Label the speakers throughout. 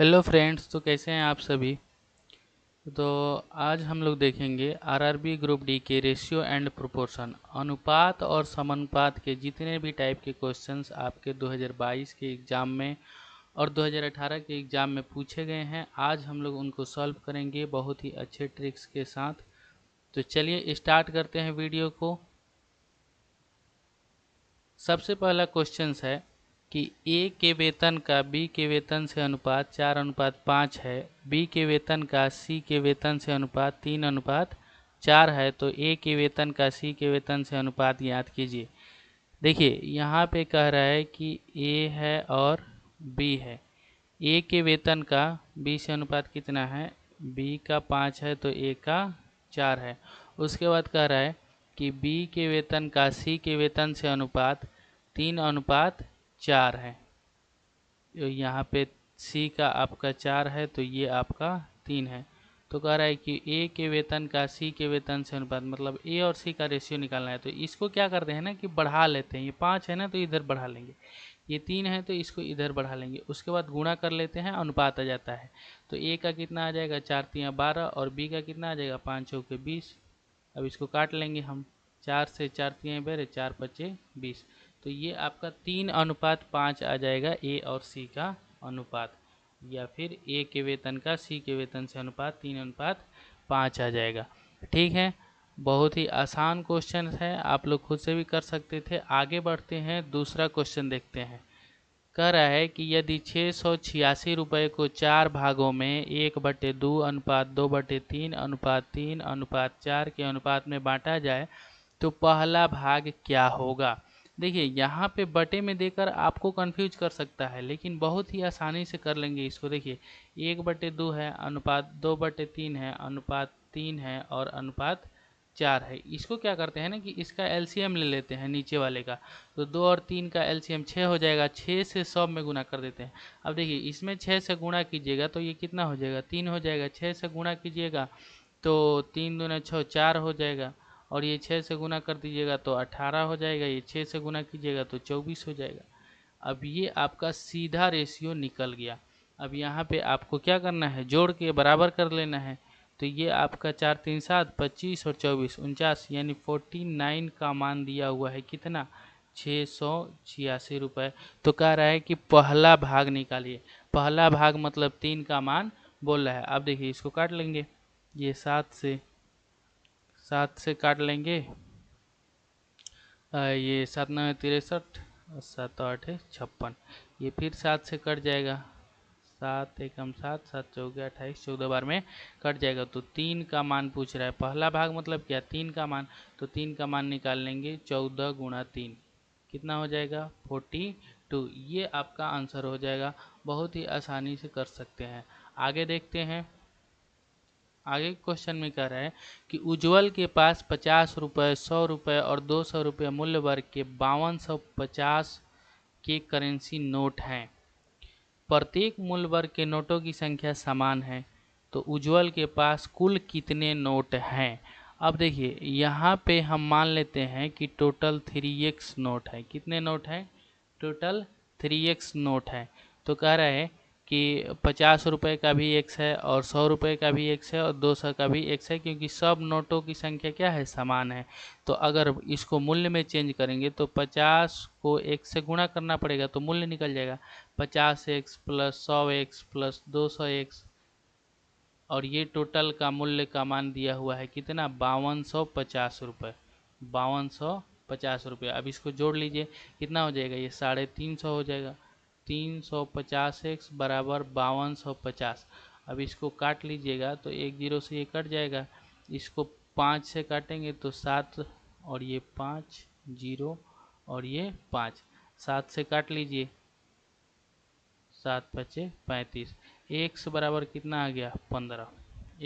Speaker 1: Hello friends, तो कैसे हैं आप सभी। तो आज हम लोग देखेंगे आरआरबी ग्रुप डी के रेशियो एंड प्रोपोर्शन अनुपात और समानुपात के जितने भी टाइप के क्वेश्चंस आपके 2022 के एग्ज़ाम में और 2018 के एग्ज़ाम में पूछे गए हैं, आज हम लोग उनको सॉल्व करेंगे बहुत ही अच्छे ट्रिक्स के साथ। तो चलिए स्टार्ट करते हैं वीडियो को। सबसे पहला क्वेश्चन है कि ए के वेतन का बी के वेतन से अनुपात 4:5 है, बी के वेतन का सी के वेतन से अनुपात 3:4 है, तो ए के वेतन का सी के वेतन से अनुपात ज्ञात कीजिए। देखिए यहाँ पे कह रहा है कि ए है और बी है। ए के वेतन का बी से अनुपात कितना है, बी का 5 है तो ए का 4 है। उसके बाद कह रहा है कि बी के वेतन का सी के वेतन से अनुपात 3:4 है। यहाँ पे सी का आपका 4 है तो ये आपका 3 है। तो कह रहा है कि ए के वेतन का सी के वेतन से अनुपात, मतलब ए और सी का रेशियो निकालना है। तो इसको क्या करते हैं ना कि बढ़ा लेते हैं। ये 5 है ना तो इधर बढ़ा लेंगे, ये 3 है तो इसको इधर बढ़ा लेंगे, उसके बाद गुणा कर लेते हैं, अनुपात आ जाता है। तो ए का कितना आ जाएगा, 4×3 12, और बी का कितना आ जाएगा, 5×4 20। अब इसको काट लेंगे हम, 4 से 4×3 12, 4×5 20। तो ये आपका 3:5 आ जाएगा ए और सी का अनुपात, या फिर ए के वेतन का सी के वेतन से अनुपात 3:5 आ जाएगा। ठीक है, बहुत ही आसान क्वेश्चन है, आप लोग खुद से भी कर सकते थे। आगे बढ़ते हैं, दूसरा क्वेश्चन देखते हैं। कह रहा है कि यदि 686 रुपये को 4 भागों में 1/2:2/3:3:4 के अनुपात में बांटा जाए तो पहला भाग क्या होगा। देखिए यहाँ पे बटे में देकर आपको कंफ्यूज कर सकता है, लेकिन बहुत ही आसानी से कर लेंगे इसको। देखिए 1/2 है, अनुपात 2/3 है, अनुपात 3 है और अनुपात 4 है। इसको क्या करते हैं ना कि इसका एलसीएम ले लेते हैं नीचे वाले का। तो 2 और 3 का एलसीएम 6 हो जाएगा, 6 से 100 में गुना कर देते हैं। अब देखिए इसमें 6 से गुणा कीजिएगा तो ये कितना हो जाएगा, 3 हो जाएगा। 6 से गुणा कीजिएगा तो 3 दूना 6 4 हो जाएगा, और ये 6 से गुना कर दीजिएगा तो 18 हो जाएगा, ये 6 से गुना कीजिएगा तो 24 हो जाएगा। अब ये आपका सीधा रेशियो निकल गया। अब यहाँ पे आपको क्या करना है, जोड़ के बराबर कर लेना है। तो ये आपका 4×3=7 25 और 24 49, यानी 49 का मान दिया हुआ है कितना, 686 रुपये। तो कह रहा है कि पहला भाग निकालिए। पहला भाग मतलब 3 का मान बोल रहा है। अब देखिए इसको काट लेंगे, ये 7 से काट लेंगे, ये 7×9=63, 7×8=56, ये फिर 7 से कट जाएगा, 7×1=7, 7×4=28, 14 बार में कट जाएगा। तो 3 का मान पूछ रहा है, पहला भाग मतलब क्या, 3 का मान। तो 3 का मान निकाल लेंगे, 14×3 कितना हो जाएगा, 42। ये आपका आंसर हो जाएगा। बहुत ही आसानी से कर सकते हैं। आगे देखते हैं। आगे क्वेश्चन में कह रहा है कि उज्जवल के पास 50 रुपये, 100 रुपये और 200 रुपये मूल्य वर्ग के 5250 के करेंसी नोट हैं। प्रत्येक मूल्य वर्ग के नोटों की संख्या समान है, तो उज्जवल के पास कुल कितने नोट हैं। अब देखिए यहाँ पे हम मान लेते हैं कि टोटल 3x नोट है। कितने नोट हैं, टोटल 3x नोट है। तो कह रहा है कि 50 रुपये का भी x है और 100 रुपये का भी x है और 200 का भी x है, क्योंकि सब नोटों की संख्या क्या है, समान है। तो अगर इसको मूल्य में चेंज करेंगे तो 50 को x से गुणा करना पड़ेगा तो मूल्य निकल जाएगा, 50x plus 100x plus 200x, और ये टोटल का मूल्य का मान दिया हुआ है कितना, 5250 रुपये। 5250 रुपये। अब इसको जोड़ लीजिए, कितना हो जाएगा, ये 350 हो जाएगा। 350x बराबर 5250। अब इसको काट लीजिएगा तो एक जीरो से ये कट जाएगा, इसको 5 से काटेंगे तो 7, और ये 5 जीरो और ये 5, 7 से काट लीजिए, 7×5=35। x बराबर कितना आ गया, 15।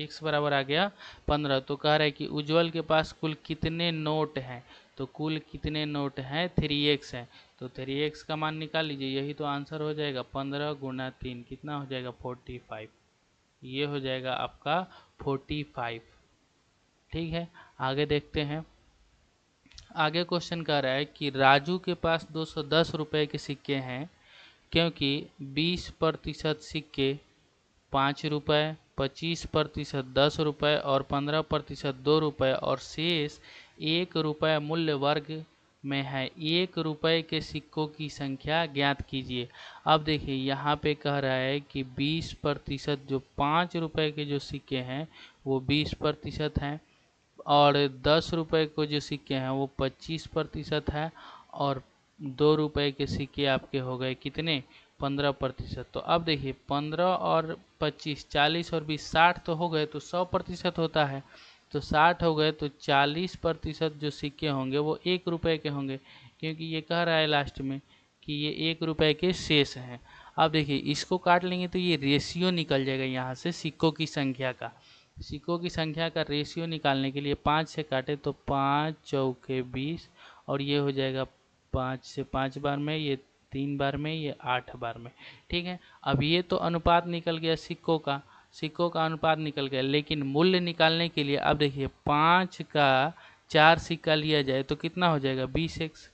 Speaker 1: x बराबर आ गया 15। तो कह रहा है कि उज्जवल के पास कुल कितने नोट हैं। तो कुल कितने नोट हैं, 3x है। तो 3x का मान निकाल लीजिए, यही तो आंसर हो जाएगा। 15×3 कितना हो जाएगा, 45। ये हो जाएगा आपका 45। ठीक है, आगे देखते हैं। आगे क्वेश्चन कह रहा है कि राजू के पास 210 रुपये के सिक्के हैं, क्योंकि 20% सिक्के 5 रुपये, 25% 10 रुपये और 15% 2 रुपये और शेष 1 रुपये मूल्य वर्ग में है। 1 रुपये के सिक्कों की संख्या ज्ञात कीजिए। अब देखिए यहाँ पे कह रहा है कि 20% जो 5 रुपये के जो सिक्के हैं वो 20% हैं और 10 रुपये को जो सिक्के हैं वो 25% है और 2 रुपये के सिक्के आपके हो गए कितने 15%। तो अब देखिए 15 और 25 40 और 20 60 तो हो गए तो 100% होता है। तो 60 हो गए तो 40% जो सिक्के होंगे वो 1 रुपये के होंगे, क्योंकि ये कह रहा है लास्ट में कि ये 1 रुपये के शेष हैं। अब देखिए इसको काट लेंगे तो ये रेशियो निकल जाएगा यहाँ से सिक्कों की संख्या का। सिक्कों की संख्या का रेशियो निकालने के लिए 5 से काटे तो 5 चौके 20 और ये हो जाएगा 5 से 5 बार में, ये 3 बार में, ये 8 बार में। ठीक है, अब ये तो अनुपात निकल गया सिक्कों का अनुपात निकल गया। लेकिन मूल्य निकालने के लिए अब देखिए 5 का 4 सिक्का लिया जाए तो कितना हो जाएगा 20x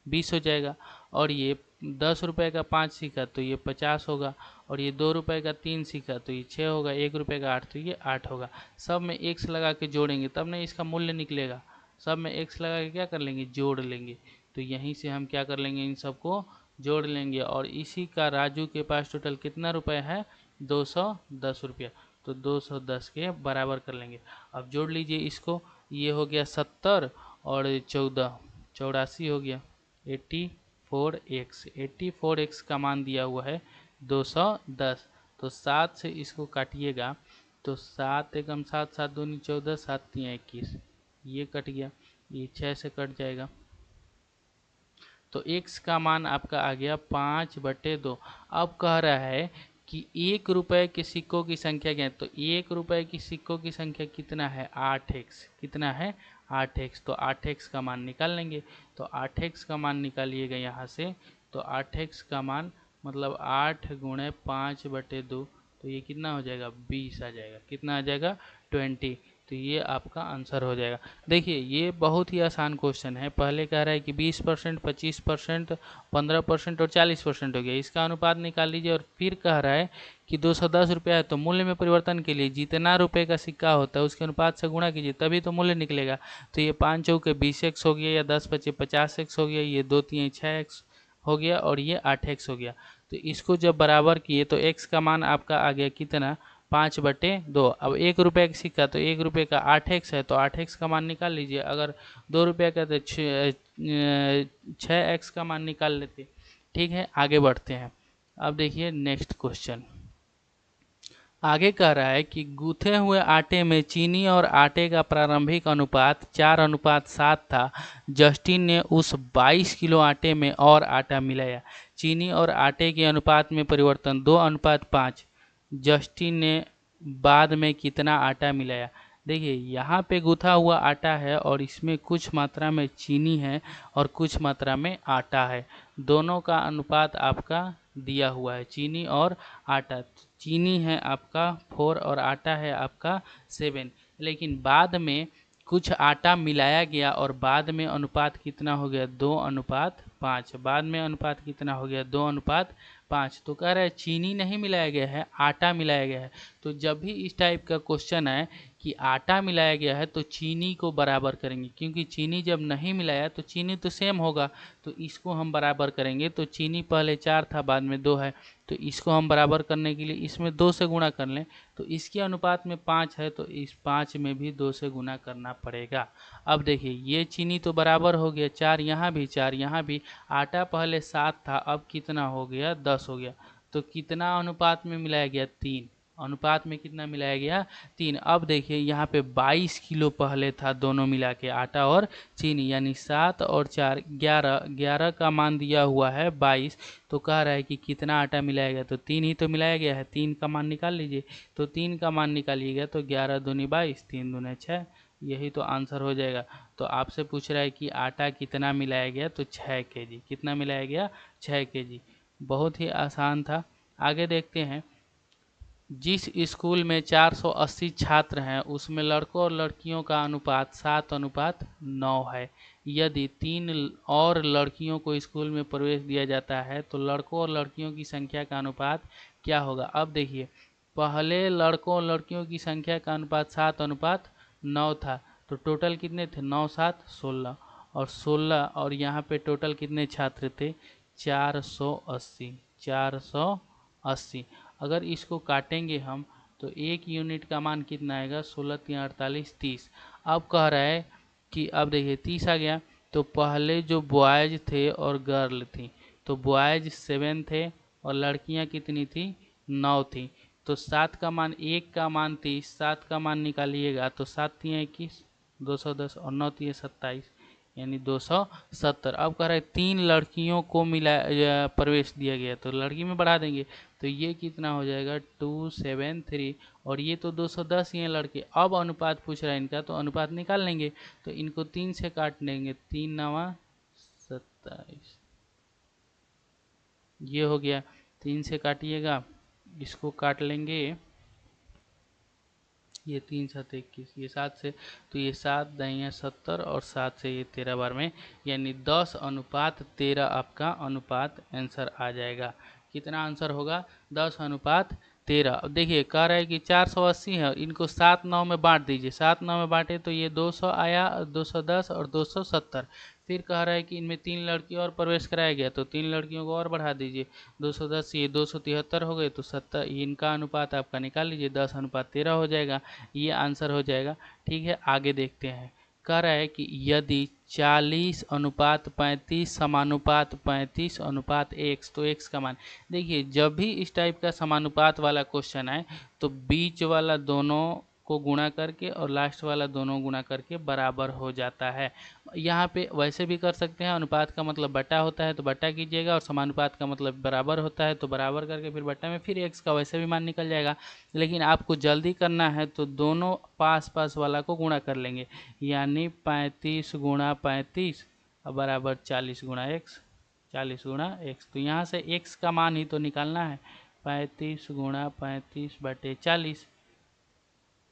Speaker 1: 20 हो जाएगा और ये 10 रुपये का 5 सिक्का तो ये 50 होगा और ये 2 रुपये का 3 सिक्का तो ये 6 होगा, 1 रुपये का 8 तो ये 8 होगा। सब में x लगा के जोड़ेंगे तब ना इसका मूल्य निकलेगा। सब में x लगा के क्या कर लेंगे जोड़ लेंगे। तो यहीं से हम क्या कर लेंगे इन सबको जोड़ लेंगे और इसी का राजू के पास टोटल कितना रुपए है 210 रुपया। तो 210 के बराबर कर लेंगे। अब जोड़ लीजिए इसको, ये हो गया 70 और 14 84 हो गया 84x। 84x का मान दिया हुआ है 210। तो 7 से इसको काटिएगा तो 7 एकम 7 7 दूनी 14 7 3 21 ये कट गया, ये 6 से कट जाएगा। तो x का मान आपका आ गया 5/2। अब कह रहा है कि 1 रुपये के सिक्कों की संख्या क्या है, तो 1 रुपये की सिक्कों की संख्या कितना है 8x। कितना है 8x। तो 8x का मान निकाल लेंगे। तो 8x का मान निकालिएगा यहाँ से। तो 8x का मान मतलब 8 गुणे 5/2 तो ये कितना हो जाएगा 20 आ जाएगा। कितना आ जाएगा 20। तो ये आपका आंसर हो जाएगा। देखिए ये बहुत ही आसान क्वेश्चन है। पहले कह रहा है कि 20%, 25%, 15% और 40% हो गया, इसका अनुपात निकाल लीजिए। और फिर कह रहा है कि 210 रुपया है तो मूल्य में परिवर्तन के लिए जितना रुपए का सिक्का होता है उसके अनुपात से गुणा कीजिए तभी तो मूल्य निकलेगा। तो ये 5 चौके 20x हो गया या 10 पचे 50x हो गया, ये 2 3 6x हो गया और ये 8x हो गया। तो इसको जब बराबर किए तो x का मान आपका आ गया कितना 5/2। अब 1 रुपये का सिक्का तो 1 रुपये का 8x है तो 8x का मान निकाल लीजिए। अगर 2 रुपये का तो 6x का मान निकाल लेते। ठीक है, आगे बढ़ते हैं। अब देखिए नेक्स्ट क्वेश्चन आगे कह रहा है कि गूथे हुए आटे में चीनी और आटे का प्रारंभिक अनुपात 4:7 था। जस्टिन ने उस 22 किलो आटे में और आटा मिलाया। चीनी और आटे के अनुपात में परिवर्तन 2:5। जस्टिन ने बाद में कितना आटा मिलाया। देखिए यहाँ पे गूथा हुआ आटा है और इसमें कुछ मात्रा में चीनी है और कुछ मात्रा में आटा है। दोनों का अनुपात आपका दिया हुआ है चीनी और आटा। चीनी है आपका 4 और आटा है आपका 7। लेकिन बाद में कुछ आटा मिलाया गया और बाद में अनुपात कितना हो गया 2:5। बाद में अनुपात कितना हो गया 2:5। तो कह रहा है चीनी नहीं मिलाया गया है आटा मिलाया गया है। तो जब भी इस टाइप का क्वेश्चन है कि आटा मिलाया गया है तो चीनी को बराबर करेंगे, क्योंकि चीनी जब नहीं मिलाया तो चीनी तो सेम होगा। तो इसको हम बराबर करेंगे। तो चीनी पहले 4 था बाद में 2 है तो इसको हम बराबर करने के लिए इसमें 2 से गुणा कर लें। तो इसके अनुपात में 5 है तो इस 5 में भी 2 से गुणा करना पड़ेगा। अब देखिए ये चीनी तो बराबर हो गया 4 यहाँ भी 4 यहाँ भी। आटा पहले 7 था अब कितना हो गया 10 हो गया। तो कितना अनुपात में मिलाया गया 3। अनुपात में कितना मिलाया गया 3। अब देखिए यहाँ पे 22 किलो पहले था दोनों मिला के आटा और चीनी, यानी 7 और 4 11। 11 का मान दिया हुआ है 22। तो कह रहा है कि कितना आटा मिलाया गया, तो 3 ही तो मिलाया गया है। 3 का मान निकाल लीजिए। तो 3 का मान निकालिएगा तो 11 दूनी 22 3 दूने 6, यही तो आंसर हो जाएगा। तो आपसे पूछ रहा है कि आटा कितना मिलाया गया, तो 6 केजी। कितना मिलाया गया 6 केजी। बहुत ही आसान था। आगे देखते हैं। जिस स्कूल में 480 छात्र हैं उसमें लड़कों और लड़कियों का अनुपात 7:9 है। यदि 3 और लड़कियों को स्कूल में प्रवेश दिया जाता है तो लड़कों और लड़कियों की संख्या का अनुपात क्या होगा। अब देखिए पहले लड़कों और लड़कियों की संख्या का अनुपात 7:9 था, तो टोटल कितने थे? 9 7 16, और 16, और यहाँ पे टोटल कितने छात्र थे? 480। 480। अगर इसको काटेंगे हम तो एक यूनिट का मान कितना आएगा? 16 3 48 30। अब कह रहा है कि अब देखिए 30 आ गया, तो पहले जो बॉयज थे और गर्ल थी, तो बॉयज 7 थे और लड़कियां कितनी थी? 9 थी। तो 7 का मान, 1 का मान 30, 7 का मान निकालिएगा तो 7 3 21, 210, और 9 3 27, यानी 270। अब कह रहा है 3 लड़कियों को मिला प्रवेश दिया गया, तो लड़की में बढ़ा देंगे तो ये कितना हो जाएगा? 273। और ये तो 210 ही है लड़के। अब अनुपात पूछ रहा है इनका, तो अनुपात निकाल लेंगे, तो इनको 3 से काट लेंगे, 3 9 27, ये हो गया। 3 से काटिएगा, इसको काट लेंगे, ये 3 7 21, ये 7 से, तो ये 7 दहिया 70, और 7 से ये 13 बार में, यानी 10:13 आपका अनुपात आंसर आ जाएगा। कितना आंसर होगा? 10:13। अब देखिए कह रहा है कि 480 है, इनको 7 9 में बांट दीजिए, 7 9 में बांटे तो ये 200 आया, 210 और 270। फिर कह रहा है कि इनमें 3 लड़की और प्रवेश कराया गया, तो 3 लड़कियों को और बढ़ा दीजिए, 210, ये 273 हो गए, तो 70, इनका अनुपात आपका निकाल लीजिए, 10:13 हो जाएगा। ये आंसर हो जाएगा। ठीक है, आगे देखते हैं। कह रहा है कि यदि 40:35 समानुपात 35:x, तो x का मान, देखिए जब भी इस टाइप का समानुपात वाला क्वेश्चन आए तो बीच वाला दोनों को गुणा करके और लास्ट वाला दोनों गुणा करके बराबर हो जाता है। यहाँ पे वैसे भी कर सकते हैं, अनुपात का मतलब बटा होता है तो बटा कीजिएगा, और समानुपात का मतलब बराबर होता है तो बराबर करके फिर बटा में फिर x का वैसे भी मान निकल जाएगा। लेकिन आपको जल्दी करना है तो दोनों पास पास वाला को गुणा कर लेंगे, यानी 35 × 35 बराबर 40 × x, 40 × x। तो यहाँ से x का मान ही तो निकालना है, 35 × 35/40।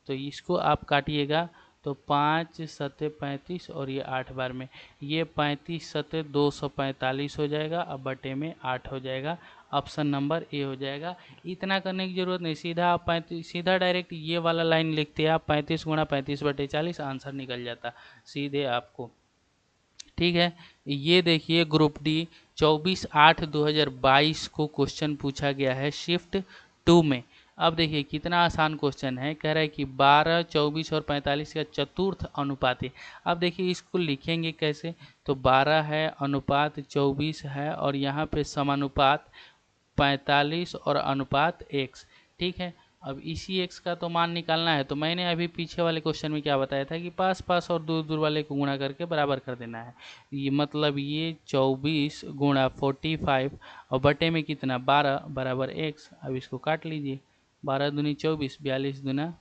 Speaker 1: तो इसको आप काटिएगा तो 5 7 35, और ये 8 बार में, ये 35 7 245 हो जाएगा, अब बटे में 8 हो जाएगा। ऑप्शन नंबर ए हो जाएगा। इतना करने की जरूरत नहीं, सीधा आप 35, सीधा डायरेक्ट ये वाला लाइन लिखते हैं आप, 35 × 35/40, आंसर निकल जाता सीधे आपको। ठीक है, ये देखिए ग्रुप डी 24/8/2022 को क्वेश्चन पूछा गया है शिफ्ट 2 में। अब देखिए कितना आसान क्वेश्चन है, कह रहा है कि 12 24 और 45 का चतुर्थ अनुपात है। अब देखिए इसको लिखेंगे कैसे, तो 12 है, अनुपात 24 है, और यहाँ पे समानुपात 45 और अनुपात x। ठीक है, अब इसी x का तो मान निकालना है, तो मैंने अभी पीछे वाले क्वेश्चन में क्या बताया था कि पास पास और दूर दूर वाले को गुणा करके बराबर कर देना है। ये मतलब ये 24 × 45 और बटे में कितना 12 बराबर x। अब इसको काट लीजिए, 12 दूनी 24, 42 दूना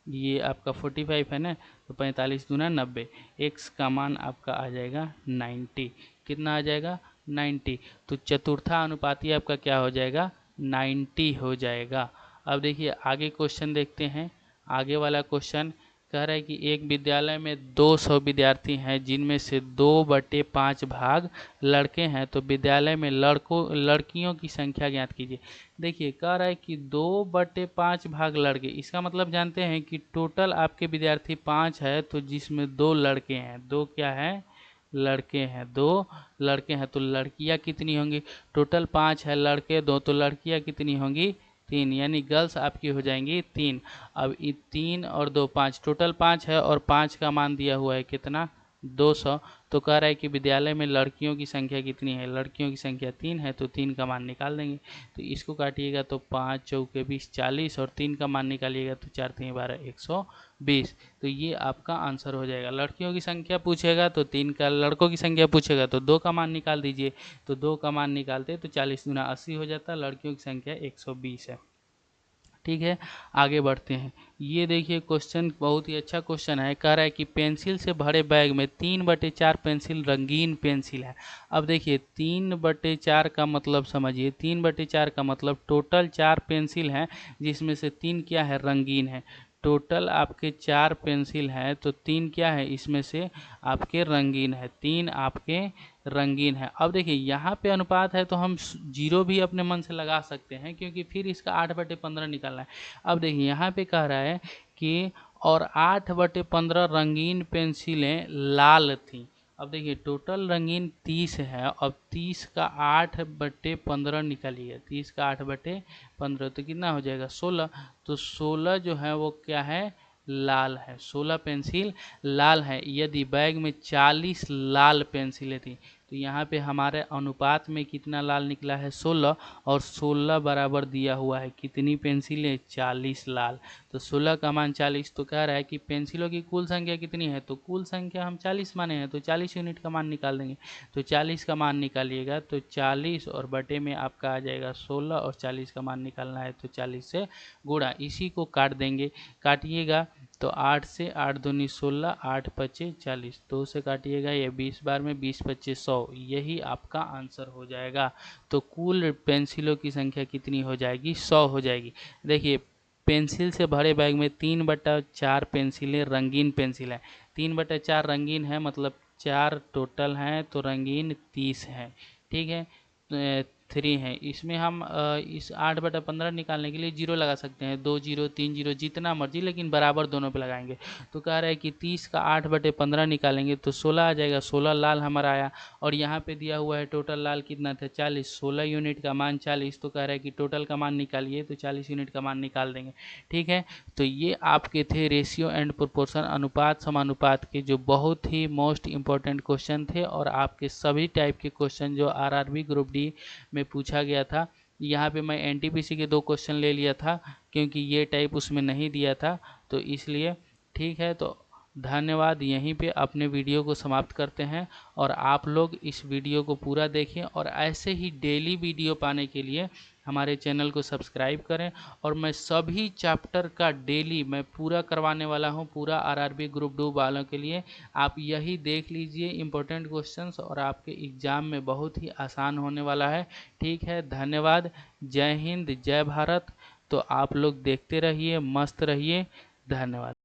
Speaker 1: ये आपका 45 है ना, तो 45 दूना 90, x का मान आपका आ जाएगा 90। कितना आ जाएगा? 90। तो चतुर्था अनुपाती आपका क्या हो जाएगा? 90 हो जाएगा। अब देखिए आगे क्वेश्चन देखते हैं। आगे वाला क्वेश्चन कह रहा है कि एक विद्यालय में 200 विद्यार्थी हैं, जिनमें से 2/5 भाग लड़के हैं, तो विद्यालय में लड़कियों की संख्या ज्ञात कीजिए। देखिए कह रहा है कि 2/5 भाग लड़के, इसका मतलब जानते हैं कि टोटल आपके विद्यार्थी 5 है, तो जिसमें 2 लड़के हैं, 2 क्या है? लड़के हैं, 2 लड़के हैं, तो लड़कियां कितनी होंगी? टोटल 5 है, लड़के 2, तो लड़कियां कितनी होंगी? 3, यानी गर्ल्स आपकी हो जाएंगी 3। अब 3 और 2 5, टोटल 5 है, और 5 का मान दिया हुआ है कितना? 200। तो कह रहा है कि विद्यालय में लड़कियों की संख्या कितनी है? लड़कियों की संख्या 3 है, तो 3 का मान निकाल देंगे। तो इसको काटिएगा तो 5 चौके 20 40, और 3 का मान निकालिएगा तो 4 3 12 120। तो ये आपका आंसर हो जाएगा। लड़कियों की संख्या पूछेगा तो 3 का, लड़कों की संख्या पूछेगा तो 2 का मान निकाल दीजिए। तो 2 का मान निकालते तो 40 × 80 हो जाता, लड़कियों की संख्या 120 है। ठीक है, आगे बढ़ते हैं। ये देखिए क्वेश्चन बहुत ही अच्छा क्वेश्चन है। कह रहा है कि पेंसिल से भरे बैग में 3/4 पेंसिल रंगीन पेंसिल है। अब देखिए 3/4 का मतलब समझिए, 3/4 का मतलब टोटल 4 पेंसिल हैं, जिसमें से 3 क्या है? रंगीन है। टोटल आपके 4 पेंसिल हैं तो 3 क्या है इसमें से आपके रंगीन है, 3 आपके रंगीन है। अब देखिए यहाँ पे अनुपात है तो हम 0 भी अपने मन से लगा सकते हैं क्योंकि फिर इसका 8/15 निकालना है। अब देखिए यहाँ पे कह रहा है कि और 8/15 रंगीन पेंसिलें लाल थी। अब देखिए टोटल रंगीन 30 है, अब 30 का 8/15 निकालिए, 30 का 8/15 तो कितना हो जाएगा 16। तो 16 जो है वो क्या है लाल है, 16 पेंसिल लाल है। यदि बैग में 40 लाल पेंसिलें थी तो यहाँ पे हमारे अनुपात में कितना लाल निकला है 16, और 16 बराबर दिया हुआ है कितनी पेंसिलें 40 लाल। तो 16 का मान 40, तो कह रहा है कि पेंसिलों की कुल संख्या कितनी है, तो कुल संख्या हम 40 माने हैं तो 40 यूनिट का मान निकाल देंगे। तो 40 का मान निकालिएगा तो 40 और बटे में आपका आ जाएगा 16, और 40 का मान निकालना है तो 40 से गुणा, इसी को काट देंगे, काटिएगा तो 8 से 8 दूनी 16, 8 पचे 40, 2 से काटिएगा ये 20 बार में 20 पच्चे 100, यही आपका आंसर हो जाएगा। तो कुल पेंसिलों की संख्या कितनी हो जाएगी 100 हो जाएगी। देखिए पेंसिल से भरे बैग में 3/4 पेंसिलें रंगीन पेंसिल है, 3/4 रंगीन है मतलब 4 टोटल हैं तो रंगीन 30 हैं, ठीक है 3 है। इसमें हम इस 8/15 निकालने के लिए 0 लगा सकते हैं, 2 0 3 0 जितना मर्जी, लेकिन बराबर दोनों पे लगाएंगे। तो कह रहा है कि 30 का 8/15 निकालेंगे तो 16 आ जाएगा, 16 लाल हमारा आया। और यहाँ पे दिया हुआ है टोटल लाल कितना था 40, 16 यूनिट का मान 40, तो कह रहा है कि टोटल का मान निकालिए तो 40 यूनिट का मान निकाल देंगे, ठीक है। तो ये आपके थे रेशियो एंड प्रोपोर्शन, अनुपात समानुपात के, जो बहुत ही मोस्ट इम्पोर्टेंट क्वेश्चन थे, और आपके सभी टाइप के क्वेश्चन जो आरआरबी ग्रुप डी में पूछा गया था। यहाँ पे मैं एनटीपीसी के 2 क्वेश्चन ले लिया था क्योंकि ये टाइप उसमें नहीं दिया था, तो इसलिए ठीक है। तो धन्यवाद, यहीं पे अपने वीडियो को समाप्त करते हैं, और आप लोग इस वीडियो को पूरा देखें, और ऐसे ही डेली वीडियो पाने के लिए हमारे चैनल को सब्सक्राइब करें। और मैं सभी चैप्टर का डेली मैं पूरा करवाने वाला हूं, पूरा आरआरबी ग्रुप 2 वालों के लिए। आप यही देख लीजिए इम्पोर्टेंट क्वेश्चंस, और आपके एग्ज़ाम में बहुत ही आसान होने वाला है, ठीक है। धन्यवाद, जय हिंद, जय भारत। तो आप लोग देखते रहिए, मस्त रहिए, धन्यवाद।